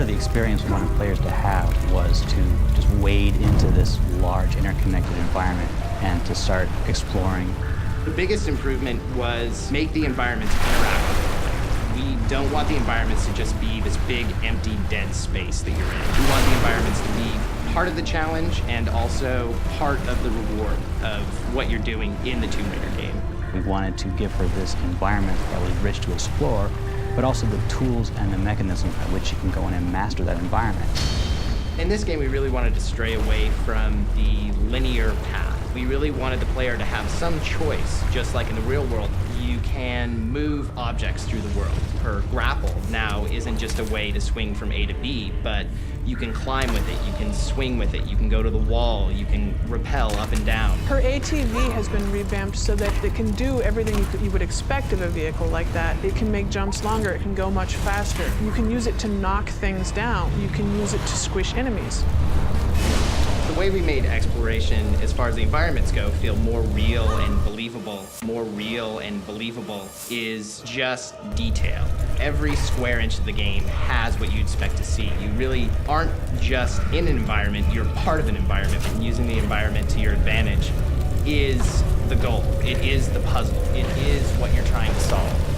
of the experience we wanted players to have was to just wade into this large interconnected environment and to start exploring. The biggest improvement was make the environments interactive. We don't want the environments to just be this big, empty, dead space that you're in. We want the environments to be part of the challenge and also part of the reward of what you're doing in the Tomb Raider game. We wanted to give her this environment that was rich to explore, but also the tools and the mechanisms by which she can go in and master that environment. In this game, we really wanted to stray away from the linear path. We really wanted the player to have some choice, just like in the real world. You can move objects through the world. Her grapple now isn't just a way to swing from A to B, but you can climb with it, you can swing with it, you can go to the wall, you can rappel up and down. Her ATV has been revamped so that it can do everything you would expect of a vehicle like that. It can make jumps longer, it can go much faster. You can use it to knock things down. You can use it to squish enemies. The way we made exploration, as far as the environments go, feel more real and believable. More real and believable is just detail. Every square inch of the game has what you'd expect to see. You really aren't just in an environment, you're part of an environment, and using the environment to your advantage is the goal. It is the puzzle. It is what you're trying to solve.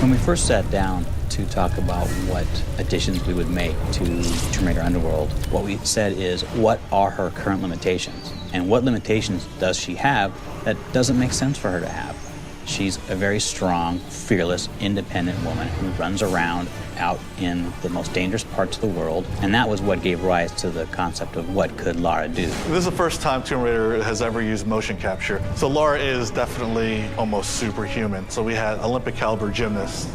When we first sat down to talk about what additions we would make to Tomb Raider Underworld, what we said is, what are her current limitations? And what limitations does she have that doesn't make sense for her to have? She's a very strong, fearless, independent woman who runs around out in the most dangerous parts of the world, and that was what gave rise to the concept of what could Lara do. This is the first time Tomb Raider has ever used motion capture, so Lara is definitely almost superhuman. So we had Olympic caliber gymnasts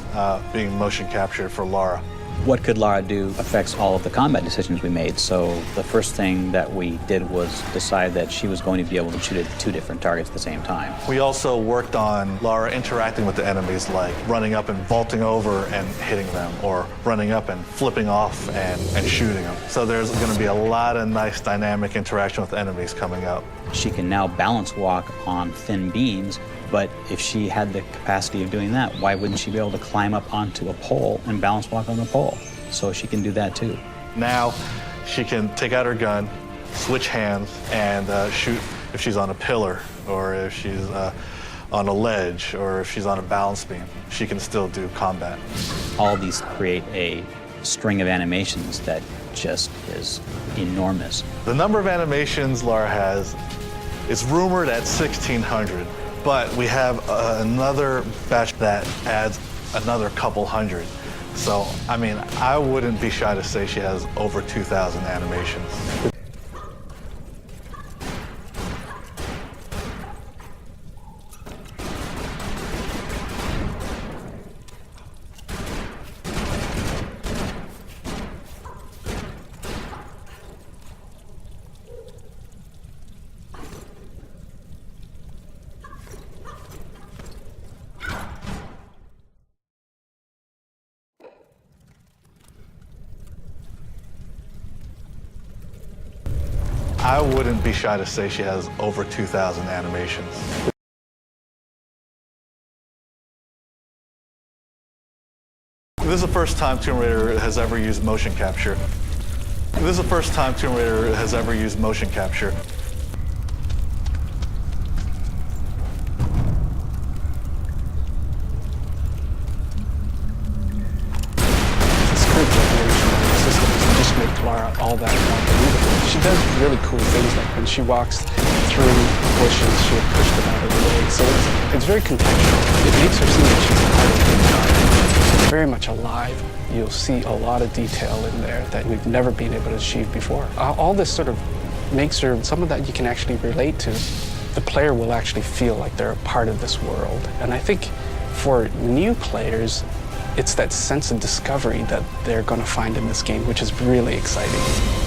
being motion captured for Lara. What could Lara do affects all of the combat decisions we made. So the first thing that we did was decide that she was going to be able to shoot at 2 different targets at the same time. We also worked on Lara interacting with the enemies, like running up and vaulting over and hitting them, or running up and flipping off and shooting them. So there's going to be a lot of nice dynamic interaction with enemies coming up. She can now balance walk on thin beams, but if she had the capacity of doing that, why wouldn't she be able to climb up onto a pole and balance walk on the pole? So she can do that too. Now she can take out her gun, switch hands, and shoot if she's on a pillar, or if she's on a ledge, or if she's on a balance beam. She can still do combat. All these create a string of animations that just is enormous. The number of animations Lara has is rumored at 1,600. But we have another batch that adds another couple hundred. So, I mean, I wouldn't be shy to say she has over 2,000 animations. I wouldn't be shy to say she has over 2,000 animations. This is the first time Tomb Raider has ever used motion capture. This is the first time Tomb Raider has ever used motion capture. Make Lara all that more believable. She does really cool things, like when she walks through bushes, she'll push them out of the way. So it's very contextual. It makes her seem like she's part of the environment. She's very much alive. You'll see a lot of detail in there that we've never been able to achieve before. All this sort of makes her, some of that you can actually relate to. The player will actually feel like they're a part of this world. And I think for new players, it's that sense of discovery that they're going to find in this game, which is really exciting.